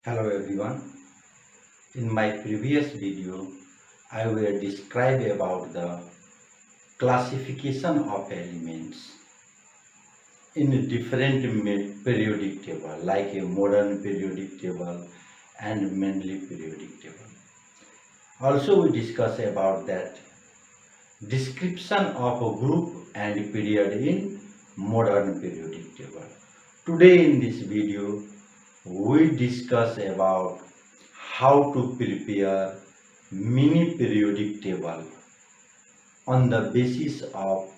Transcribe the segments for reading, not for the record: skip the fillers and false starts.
Hello everyone. In my previous video, I will describe about the classification of elements in a different periodic table like a modern periodic table and Mendeley periodic table. Also we discuss about that description of a group and period in modern periodic table. Today in this video, we discuss about how to prepare mini periodic table on the basis of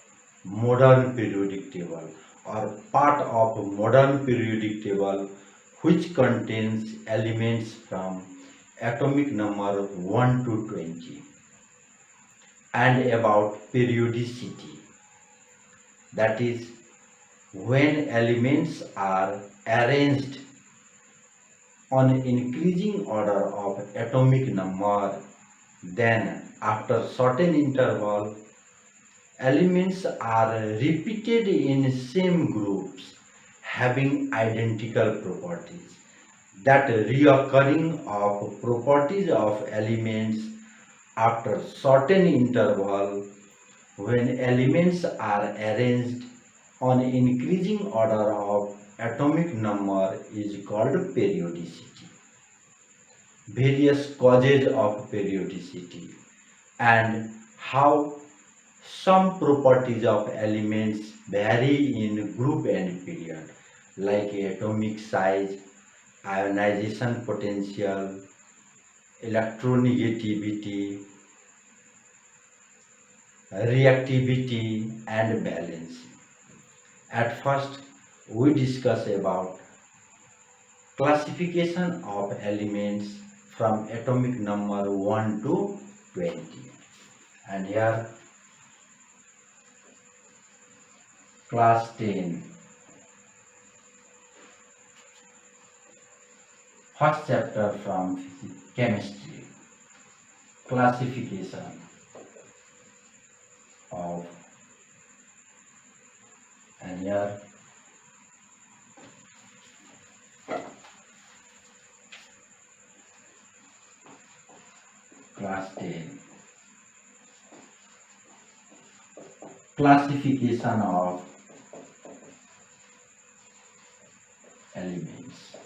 modern periodic table or part of modern periodic table which contains elements from atomic number 1 to 20 and about periodicity, that is when elements are arranged on increasing order of atomic number, then after certain interval elements are repeated in same groups having identical properties. That reoccurring of properties of elements after certain interval when elements are arranged on increasing order of atomic number is called periodicity. Various causes of periodicity and how some properties of elements vary in group and period like atomic size, ionization potential, electronegativity, reactivity and valency. At first, we discuss about classification of elements from atomic number 1 to 20. And here, class 10, first chapter from chemistry, classification of, and here class 10, classification of elements.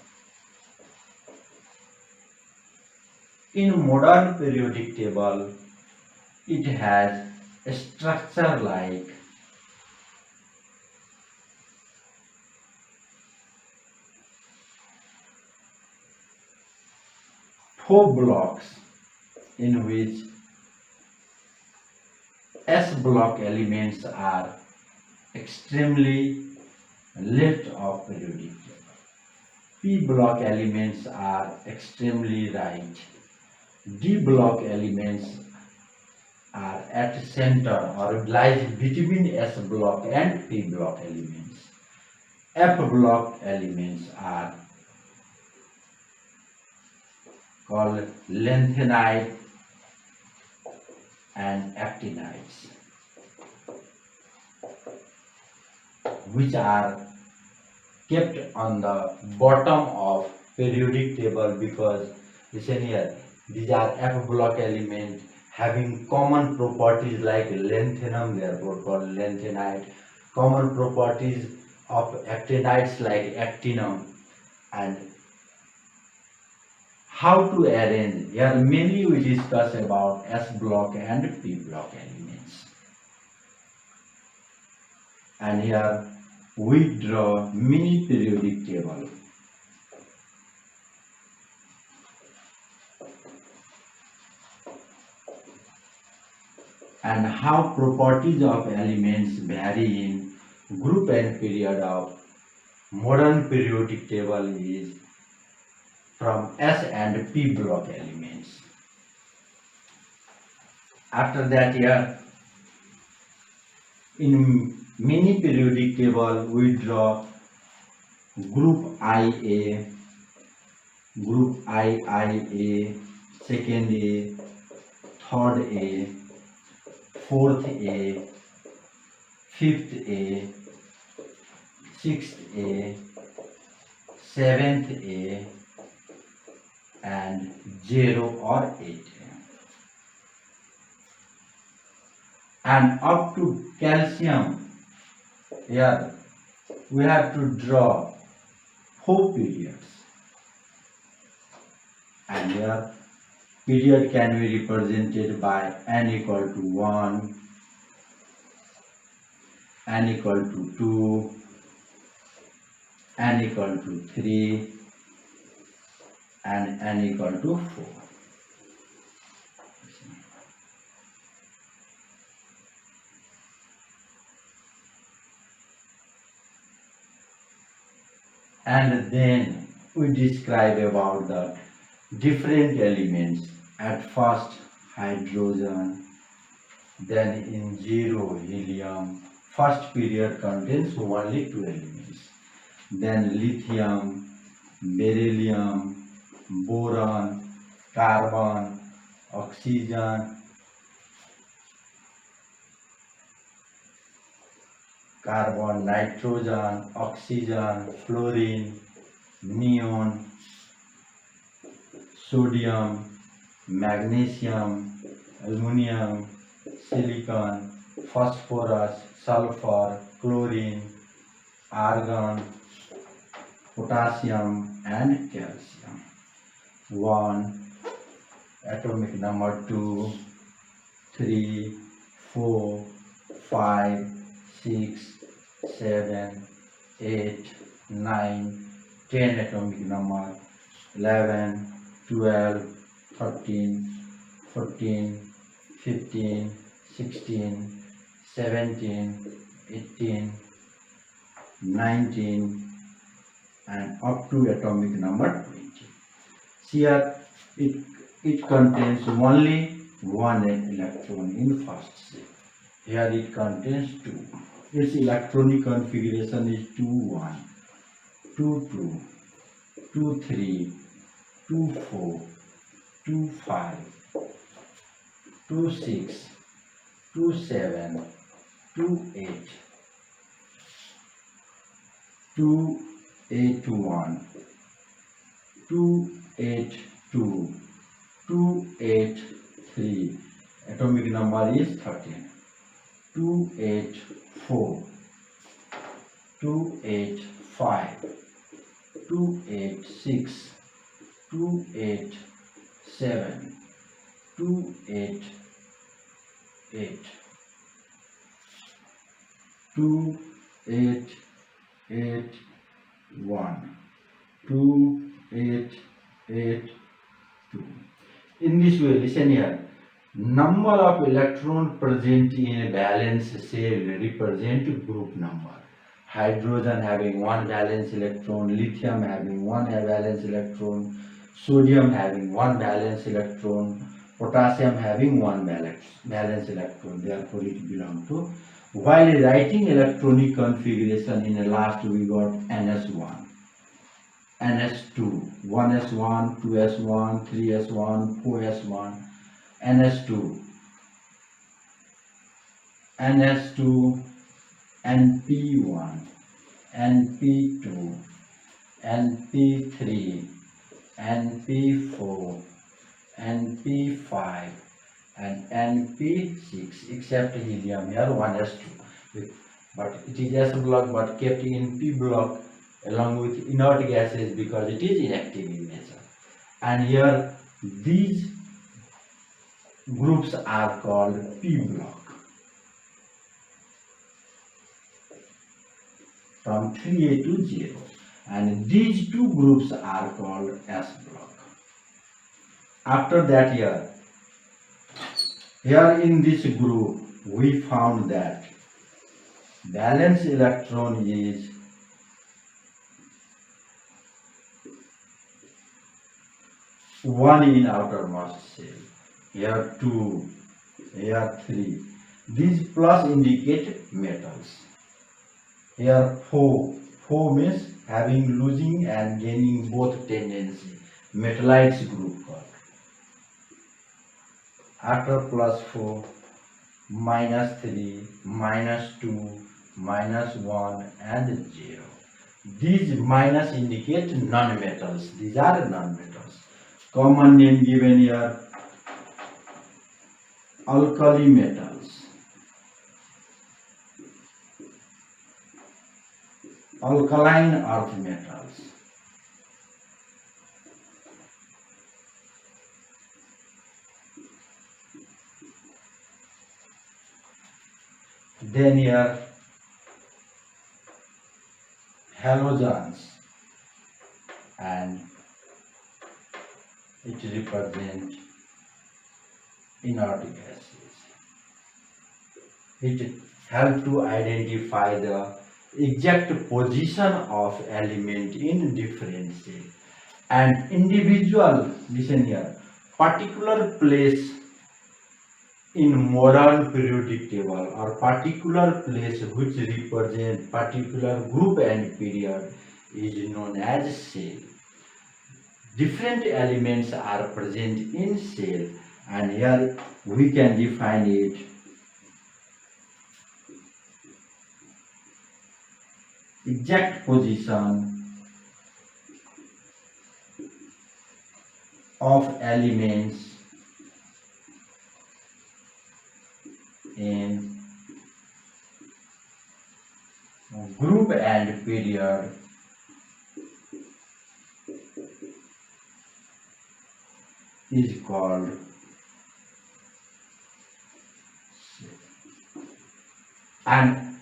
In modern periodic table, it has a structure like four blocks in which S block elements are extremely left of periodic table. P block elements are extremely right. D block elements are at center or lies between S block and P block elements. F block elements are called lanthanide and actinides, which are kept on the bottom of periodic table because listen here, these are F block elements having common properties like lanthanum, therefore called lanthanide, common properties of actinides like actinum, and how to arrange. Here mainly we discuss about S block and P block elements. And here we draw mini periodic table. And how properties of elements vary in group and period of modern periodic table is from S and P block elements. After that, here in mini periodic table we draw group IA, group IIA, second A, third A, fourth A, fifth A, sixth A, seventh A, and 0 or 8. And up to calcium, here we have to draw 4 periods. And here period can be represented by n equal to 1, n equal to 2, n equal to 3, and n equal to 4. And then we describe about the different elements. At first hydrogen, then in 0 helium. First period contains only 2 elements. Then lithium, beryllium, boron, carbon, oxygen, carbon, nitrogen, oxygen, fluorine, neon, sodium, magnesium, aluminum, silicon, phosphorus, sulfur, chlorine, argon, potassium, and calcium. 1, atomic number 2, 3, 4, 5, 6, 7, 8, 9, 10 atomic number, 11, 12, 13, 14, 15, 16, 17, 18, 19, and up to atomic number 20. Here it contains only 1 electron in first set. Here it contains 2. Its electronic configuration is 2 1, 2 2, 2 3, 2 4, 2 5, 2 6, 2 7, 2 8, 2 8 1, 2 8 2, 2 8 3. Atomic number is 13. 2 8 4, 2 8 5, 2 8 6, 2 8 7, 2 8 8, 2 8 8 1, 2 8 8 2. In this way, listen here. Number of electrons present in a valence shell represent group number. Hydrogen having 1 valence electron, lithium having 1 valence electron, sodium having 1 valence electron, potassium having 1 valence electron. Therefore, it belongs to. While writing electronic configuration, in the last we got NS1, NS2, 1s1, 2s1, 3s1, 4s1, NS2, NS2, NP1, NP2, NP3, NP4, NP5, and NP6, except helium here 1s2. But it is S block but kept in P block along with inert gases because it is inactive in nature. And here these groups are called P block. From 3A to 0. And these two groups are called S block. After that, here in this group we found that valence electron is one in outermost shell. Here 2, here 3. These plus indicate metals. Here 4. 4 means having losing and gaining both tendency. Metallites group called. After plus 4, minus 3, minus 2, minus 1 and 0. These minus indicate non-metals. These are non-metals. Common name given here, alkali metals, alkaline earth metals. Then here halogens, and it represents inert gases. It helps to identify the exact position of element in different cell, and individual, listen here, particular place in modern periodic table or particular place which represent particular group and period is known as cell. Different elements are present in cell, and here we can define it. Exact position of elements in group and period is called cell. And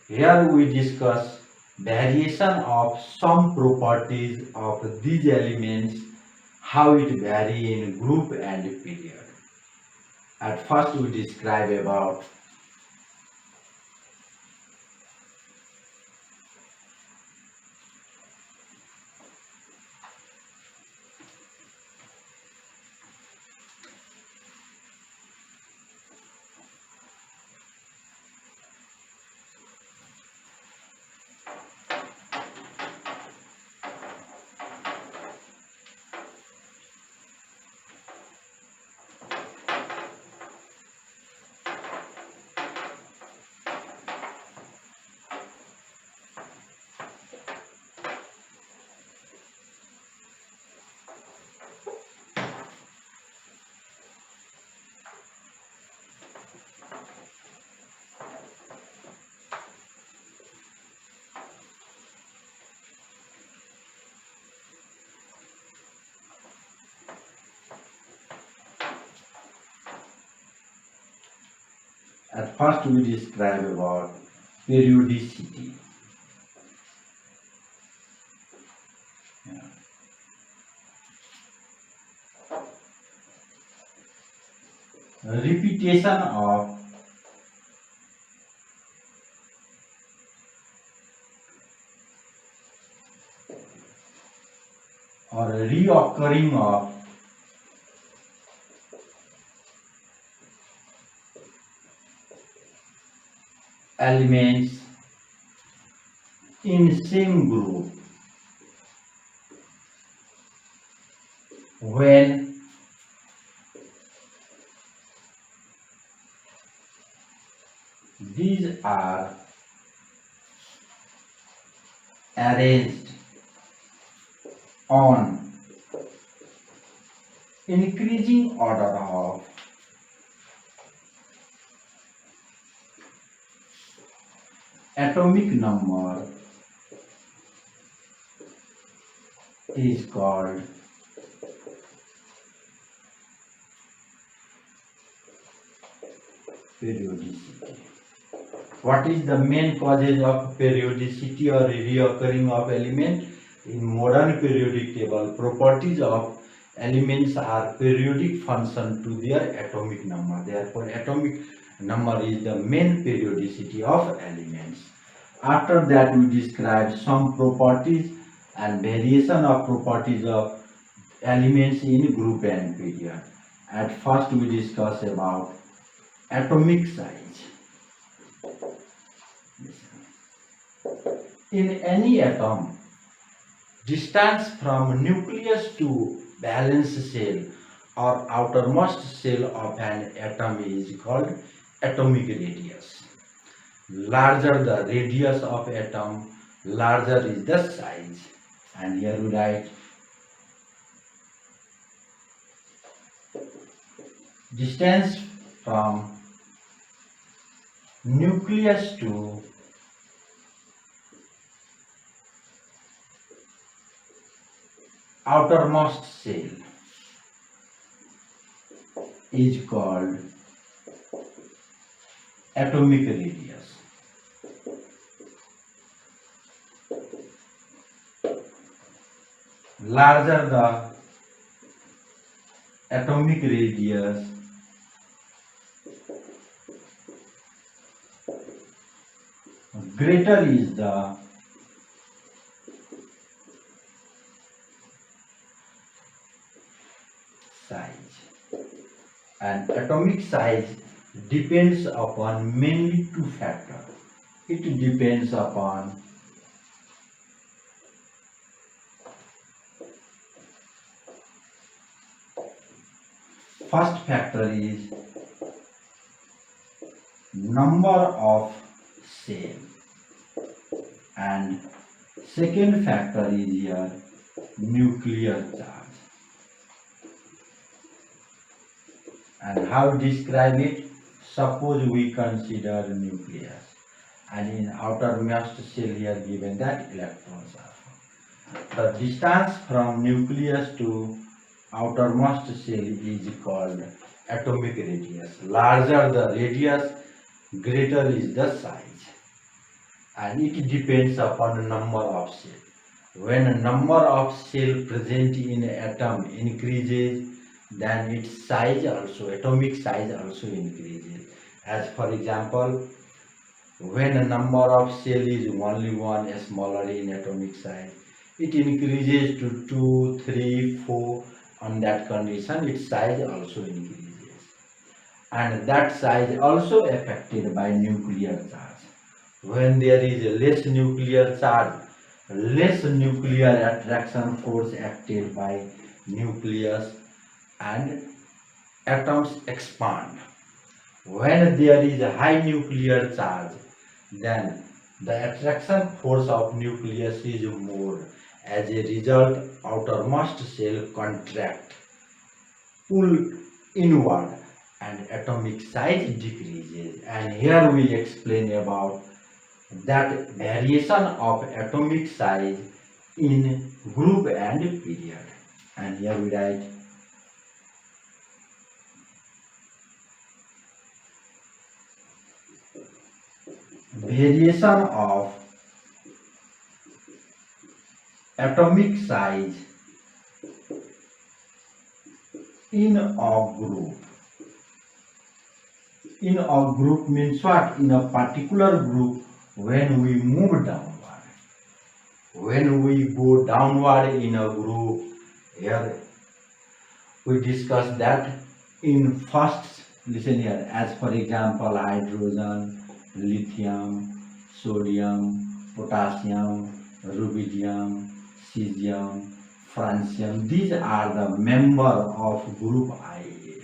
here we discuss variation of some properties of these elements, how it vary in group and period. At first we describe about periodicity. Yeah. Repetition of or reoccurring of elements in same group when these are arranged on increasing order of atomic number is called periodicity. What is the main causes of periodicity or reoccurring of element? In modern periodic table, properties of elements are periodic function to their atomic number. Therefore, atomic number is the main periodicity of elements. After that, we describe some properties and variation of properties of elements in group and period. At first, we discuss about atomic size. In any atom, distance from nucleus to valence shell or outermost shell of an atom is called atomic radius. Larger the radius of atom, larger is the size. And here we write distance from nucleus to outermost cell is called atomic radius. Larger the atomic radius, greater is the size. And atomic size depends upon mainly two factors. It depends upon first factor is number of cell, and second factor is your nuclear charge. And how to describe it? Suppose we consider nucleus, and in outermost cell here given that electrons are found. The distance from nucleus to outermost cell is called atomic radius. Larger the radius, greater is the size, and it depends upon the number of cells. When a number of cells present in an atom increases, then its size also, atomic size also increases. As for example, when a number of cells is only one smaller in atomic size, it increases to 2, 3, 4. On that condition, its size also increases. And that size also affected by nuclear charge. When there is a less nuclear charge, less nuclear attraction force acted by nucleus, and atoms expand. When there is a high nuclear charge, then the attraction force of nucleus is more. As a result, outermost cell contract, pull inward, and atomic size decreases. And here we explain about that variation of atomic size in group and period. And here we write variation of atomic size in a group. In a group means what? In a particular group, when we move downward. When we go downward in a group, here we discuss that in first, listen here, as for example, hydrogen, lithium, sodium, potassium, rubidium, cesium, francium. These are the members of group Ia.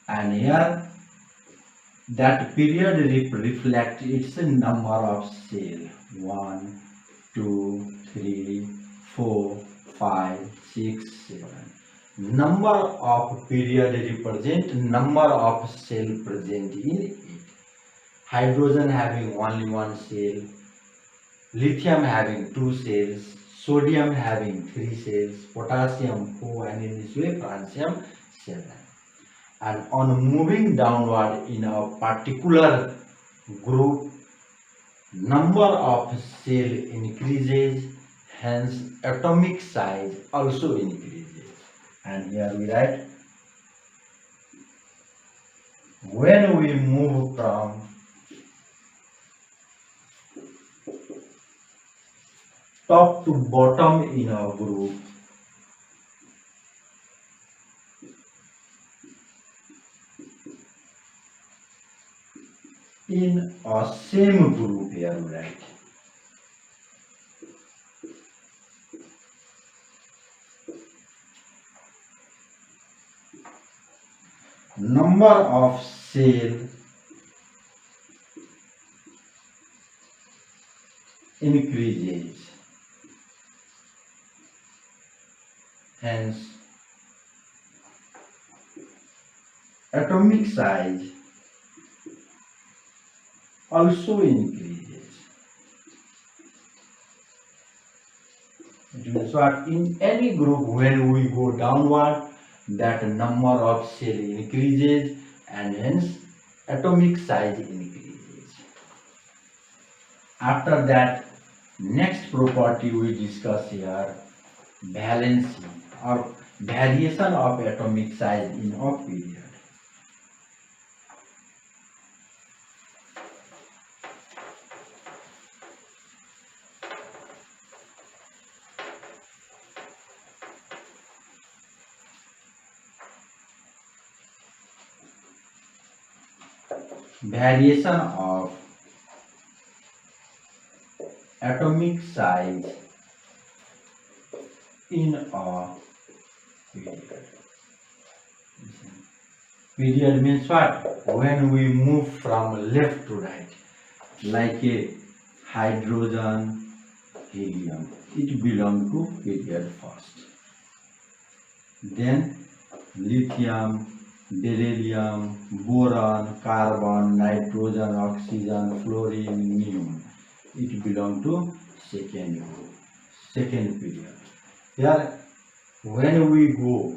And here that period reflects its number of cells. 1, 2, 3, 4, 5, 6, 7. Number of period represent number of cell present in it. Hydrogen having only one cell, lithium having 2 cells, sodium having 3 cells, potassium 4, and in this way francium 7. And on moving downward in a particular group, number of cell increases, hence atomic size also increases. And here we write, when we move from top to bottom in a group, in a same group, here we write number of cell increases, hence atomic size also increases. It means what? In any group, when we go downward, that number of cell increases and hence atomic size increases. After that, next property we discuss here, valency or variation of atomic size in a period. Variation of atomic size in a period. Period means what? When we move from left to right, like a hydrogen, helium, it belongs to period first. Then lithium, beryllium, boron, carbon, nitrogen, oxygen, fluorine, neon, it belongs to second group, second period. Here, when we go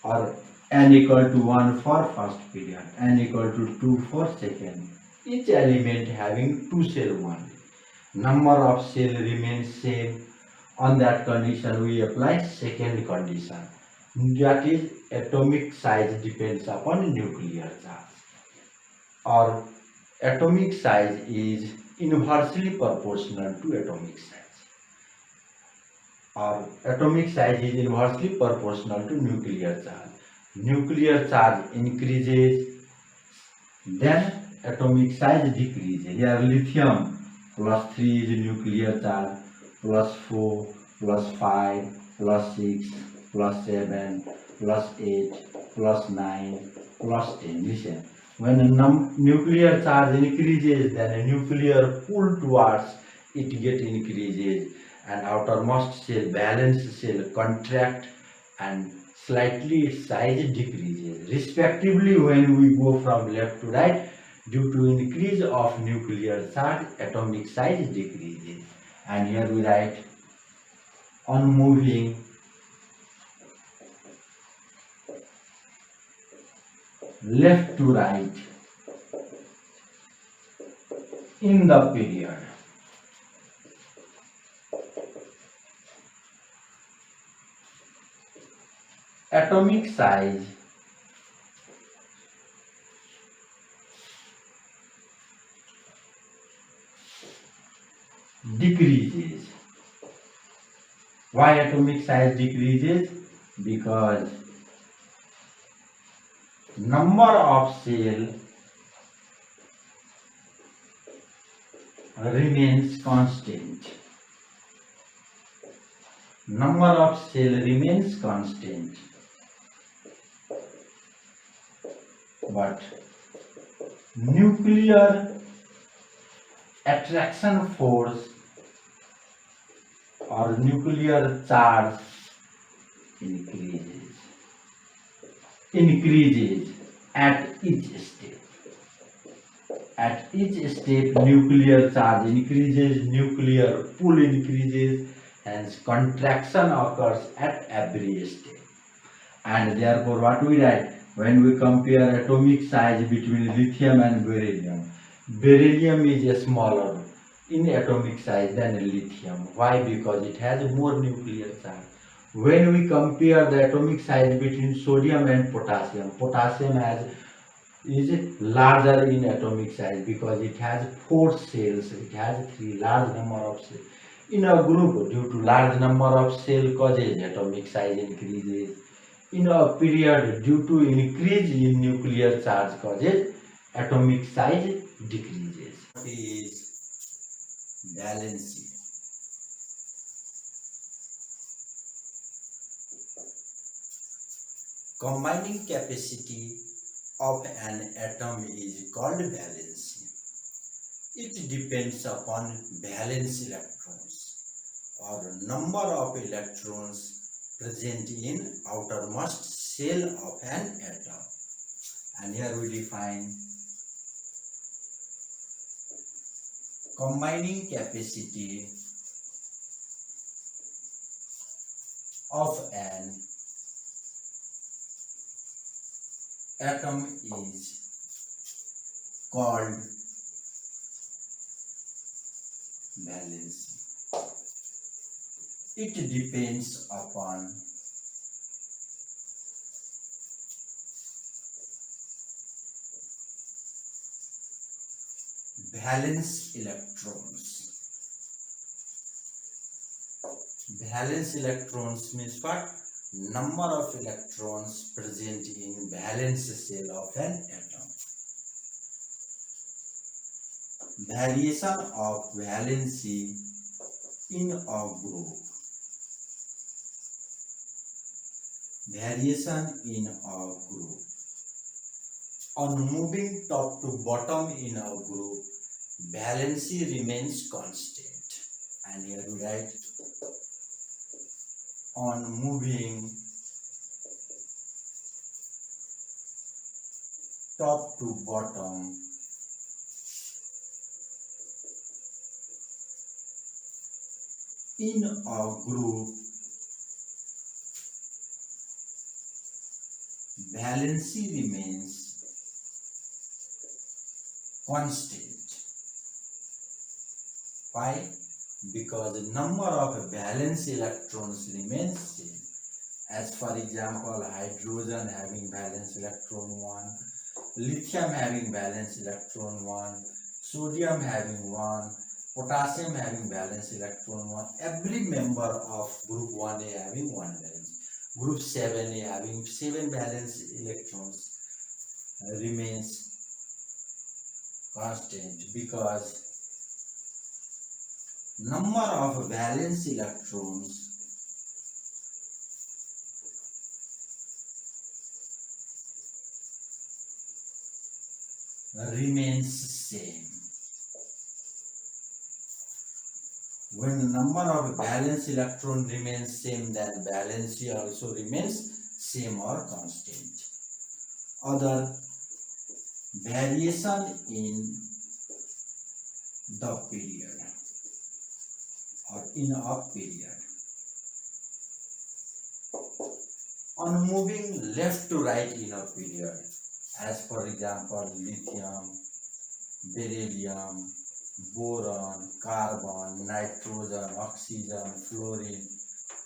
or n equal to 1 for first period, n equal to 2 for second, each element having two cells only. Number of cells remains same. On that condition, we apply second condition. That is, atomic size depends upon nuclear charge. Or atomic size is inversely proportional to atomic size. Or atomic size is inversely proportional to nuclear charge. Nuclear charge increases, then atomic size decreases. Here lithium +3 is nuclear charge, +4, +5, +6, +7, +8, +9, +10. Listen, when a nuclear charge increases, then a nuclear pull towards it get increases, and outermost cell, valence cell, contract and slightly size decreases. Respectively, when we go from left to right, due to increase of nuclear charge, atomic size decreases. And here we write, on moving left to right in the period, atomic size decreases. Why atomic size decreases? Because number of cell remains constant. Number of cell remains constant, but nuclear attraction force or nuclear charge increases at each step. At each step, nuclear charge increases, nuclear pull increases, hence contraction occurs at every step. And therefore, what we write when we compare atomic size between lithium and beryllium? Beryllium is smaller in atomic size than lithium. Why? Because it has more nuclear charge. When we compare the atomic size between sodium and potassium, potassium is larger in atomic size because it has 4 cells, it has 3 large number of cells. In a group, due to large number of cell causes, atomic size increases. In a period, due to increase in nuclear charge causes, atomic size decreases. What is valency? Combining capacity of an atom is called valency. It depends upon valence electrons or number of electrons present in outermost shell of an atom. And here we define combining capacity of an atom is called valency. It depends upon valence electrons. Valence electrons means what? Number of electrons present in valence shell of an atom. Variation of valency in a group. Variation in a group. On moving top to bottom in a group, valency remains constant. And here we write, on moving top to bottom, in a group, valency remains constant. Why? Because the number of valence electrons remains same. As for example, hydrogen having valence electron 1, lithium having valence electron 1, sodium having 1, potassium having valence electron 1. Every member of group 1A having 1 valence. Group 7A having 7 valence electrons remains constant because number of valence electrons remains same. When the number of valence electron remains same, then valency also remains same or constant. Other variation in the period or in a period. On moving left to right in a period, as for example, lithium, beryllium, boron, carbon, nitrogen, oxygen, fluorine,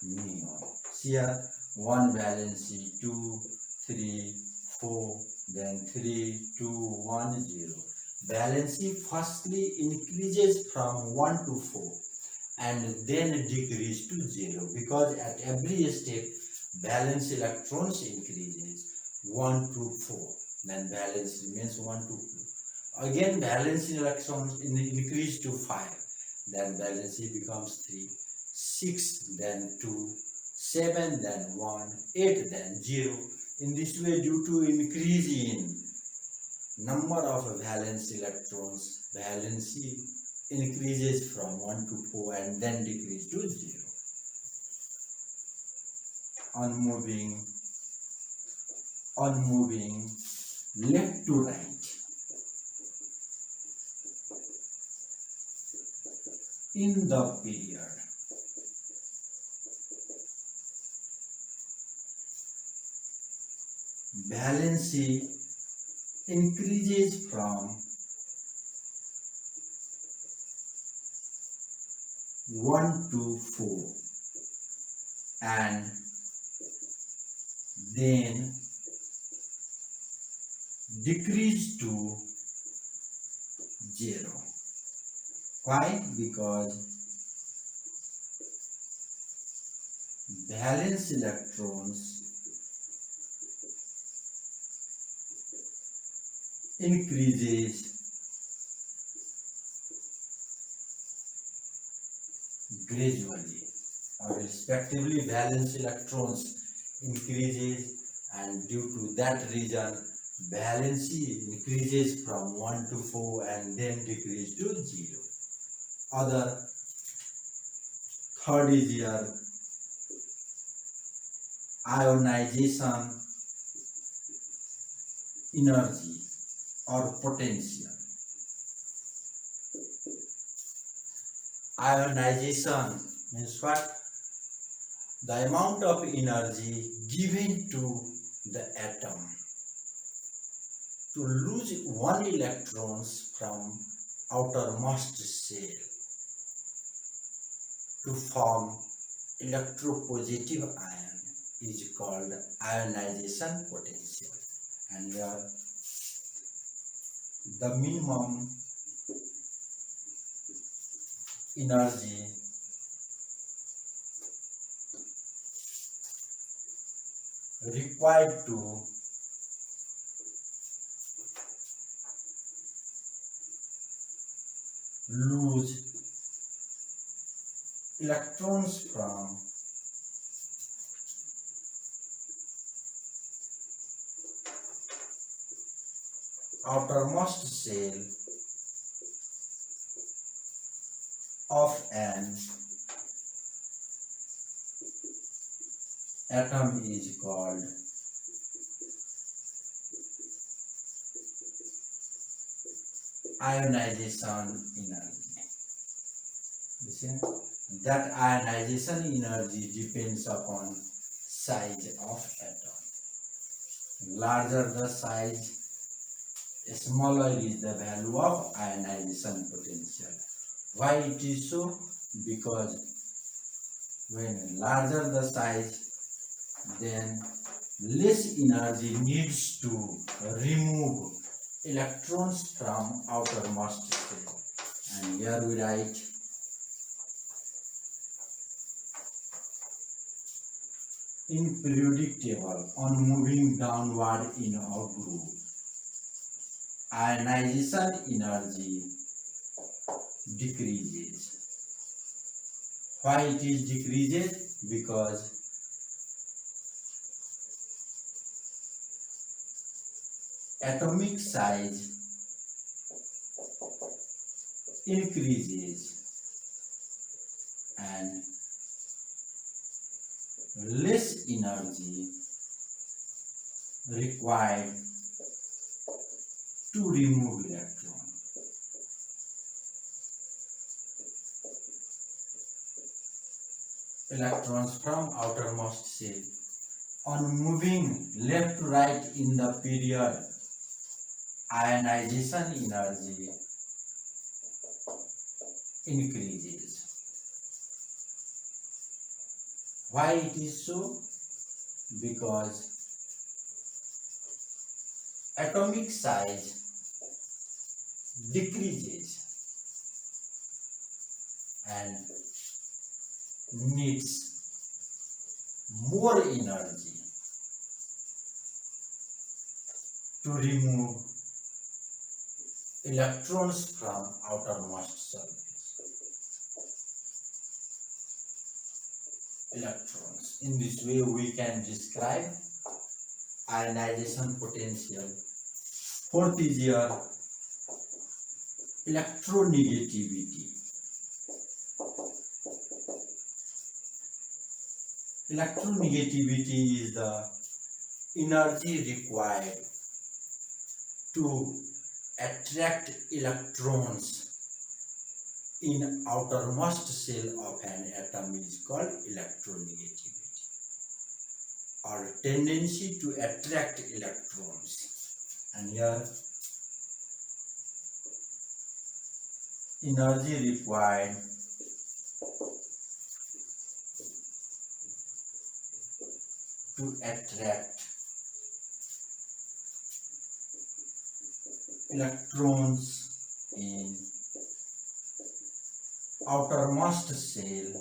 neon. Here, 1 valency, 2, 3, 4, then 3, 2, 1, 0. Valency firstly increases from 1 to 4 and then decrease to 0 because at every step valence electrons increases 1 to 4, then valence remains 1 to 4. Again valence electrons increase to 5, then valency becomes 3, 6, then 2, 7, then 1, 8, then 0. In this way, due to increase in number of valence electrons, valency increases from 1 to 4 and then decrease to 0. On moving left to right in the period, valency increases from 1 to 4 and then decrease to 0. Why? Because valence electrons increases gradually, or respectively valence electrons increases, and due to that reason valency increases from 1 to 4 and then decrease to 0. Other third is here ionization energy or potential. Ionization means what? The amount of energy given to the atom to lose one electrons from outermost shell to form electropositive ion is called ionization potential. And here the minimum energy required to lose electrons from outermost shell of an atom is called ionization energy. Listen, that ionization energy depends upon size of atom. Larger the size, smaller is the value of ionization potential. Why it is so? Because when larger the size, then less energy needs to remove electrons from outermost shell. And here we write in periodic table on moving downward in a group, ionization energy decreases. Why it is decreases? Because atomic size increases and less energy required to remove electron. Electrons from outermost shell. On moving left to right in the period, ionization energy increases. Why it is so? Because atomic size decreases and needs more energy to remove electrons from outermost surface. Electrons. In this way we can describe ionization potential. Fourth is here electronegativity. Electronegativity is the energy required to attract electrons in outermost shell of an atom is called electronegativity, or tendency to attract electrons. And here energy required to attract electrons in outermost shell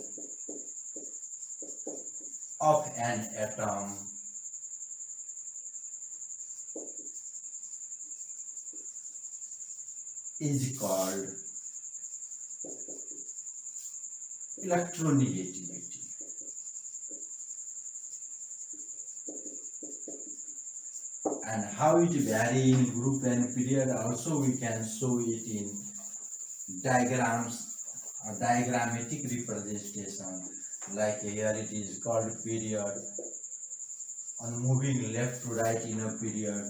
of an atom is called electronegativity. And how it varies in group and period also we can show it in diagrams or diagrammatic representation. Like here it is called period on moving left to right in a period,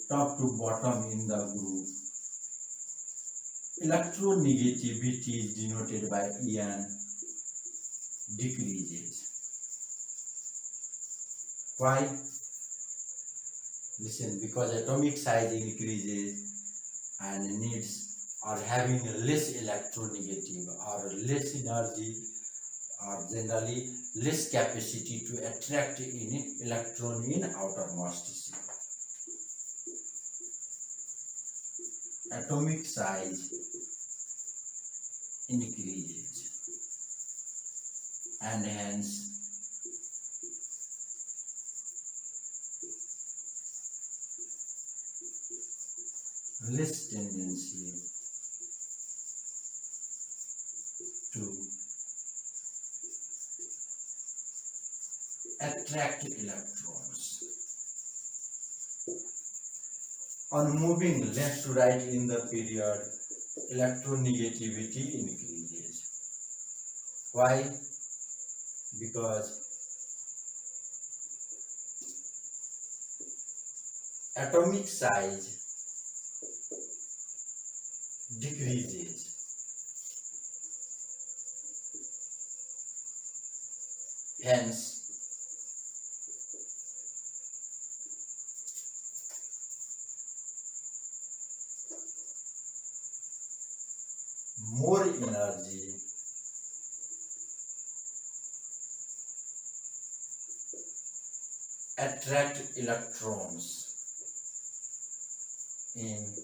top to bottom in the group. Electronegativity is denoted by ion decreases. Why? Listen, because atomic size increases and needs or having less electronegative or less energy or generally less capacity to attract in electron in outermost shell. Atomic size increases and hence less tendency to attract electrons. On moving left to right in the period, electronegativity increases. Why? Because atomic size decreases. Hence, more energy attract electrons in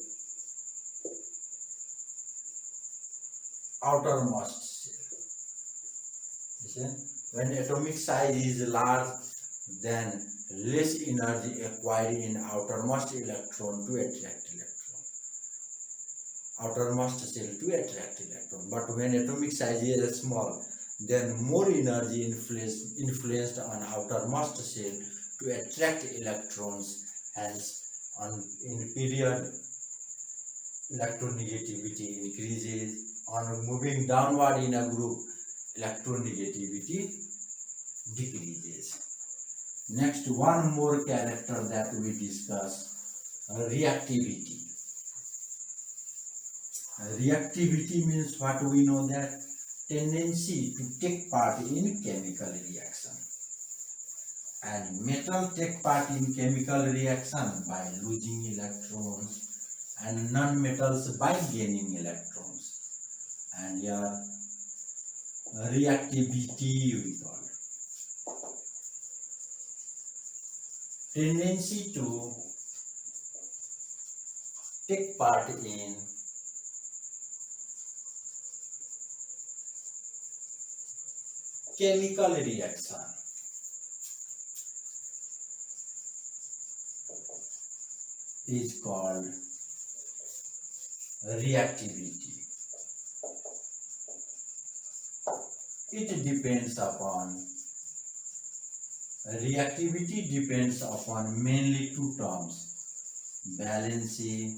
outermost shell. Listen, when atomic size is large, then less energy acquired in outermost electron to attract electron. Outermost shell to attract electron. But when atomic size is small, then more energy influenced on outermost shell to attract electrons. Hence, in period, electronegativity increases. On moving downward in a group, electronegativity decreases. Next, one more character that we discuss, reactivity. Reactivity means what we know, that tendency to take part in chemical reaction. And metal take part in chemical reaction by losing electrons and non-metals by gaining electrons. And here reactivity we call it. Tendency to take part in chemical reaction is called reactivity. Reactivity depends upon mainly two terms, valency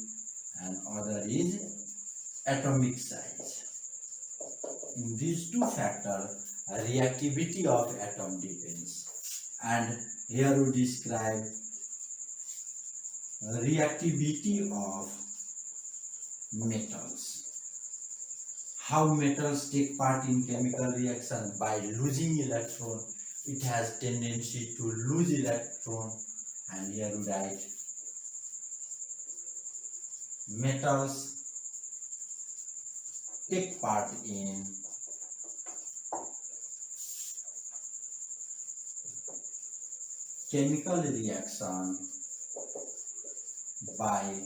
and other is atomic size. In these two factors, reactivity of atom depends. And here we describe reactivity of metals. How metals take part in chemical reaction? By losing electron, it has tendency to lose electron, and here we write metals take part in chemical reaction by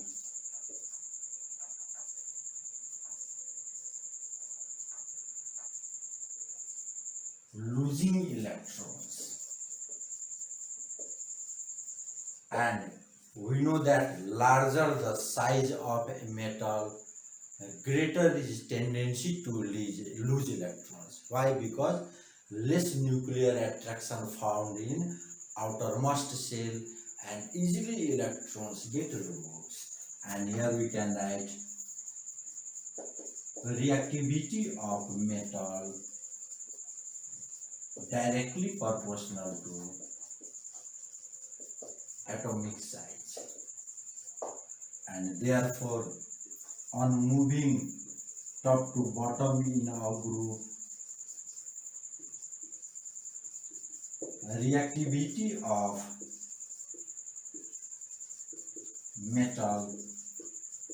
losing electrons. And we know that larger the size of a metal, greater is tendency to lose electrons. Why? Because less nuclear attraction found in outermost shell and easily electrons get removed. And here we can write reactivity of metal directly proportional to atomic size, and therefore on moving top to bottom in our group, reactivity of metal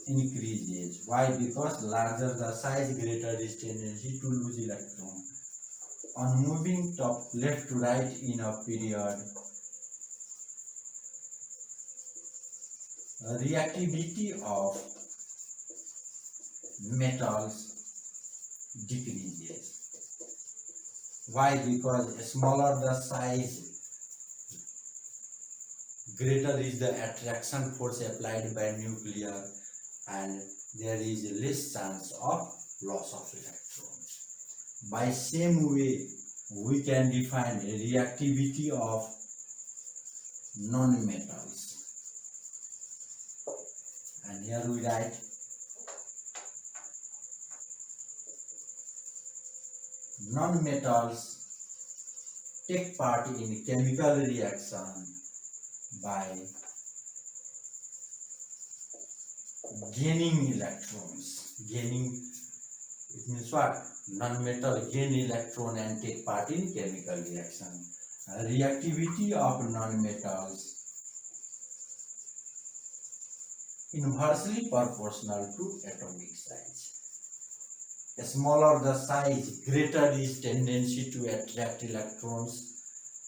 increases. Why? Because larger the size, greater is tendency to lose electron. On moving top left to right in a period, reactivity of metals decreases. Why? Because smaller the size, greater is the attraction force applied by nuclear, and there is less chance of loss of electrons. By same way, we can define reactivity of non-metals. And here we write non-metals take part in chemical reaction by gaining electrons. Gaining, it means what? Non-metal gain electron and take part in chemical reaction. Reactivity of non-metals inversely proportional to atomic size. Smaller the size, greater is tendency to attract electrons,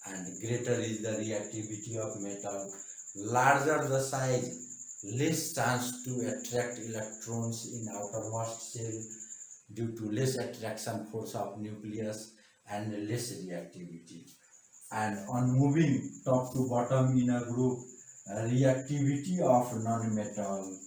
and greater is the reactivity of metal. Larger the size, less chance to attract electrons in outermost shell due to less attraction force of nucleus and less reactivity. And on moving top to bottom in a group, reactivity of non-metal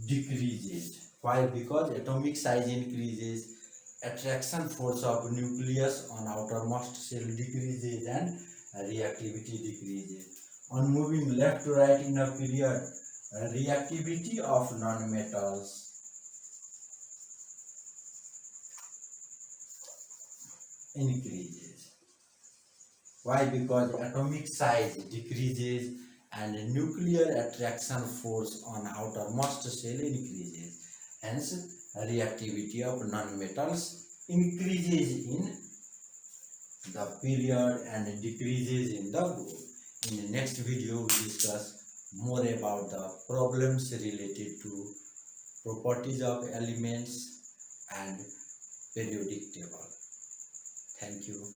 decreases. Why? Because atomic size increases, attraction force of nucleus on outermost shell decreases, and reactivity decreases. On moving left to right in a period, reactivity of non-metals increases. Why? Because atomic size decreases and nuclear attraction force on outermost shell increases. Hence, reactivity of non-metals increases in the period and decreases in the group. In the next video, we discuss more about the problems related to properties of elements and periodic table.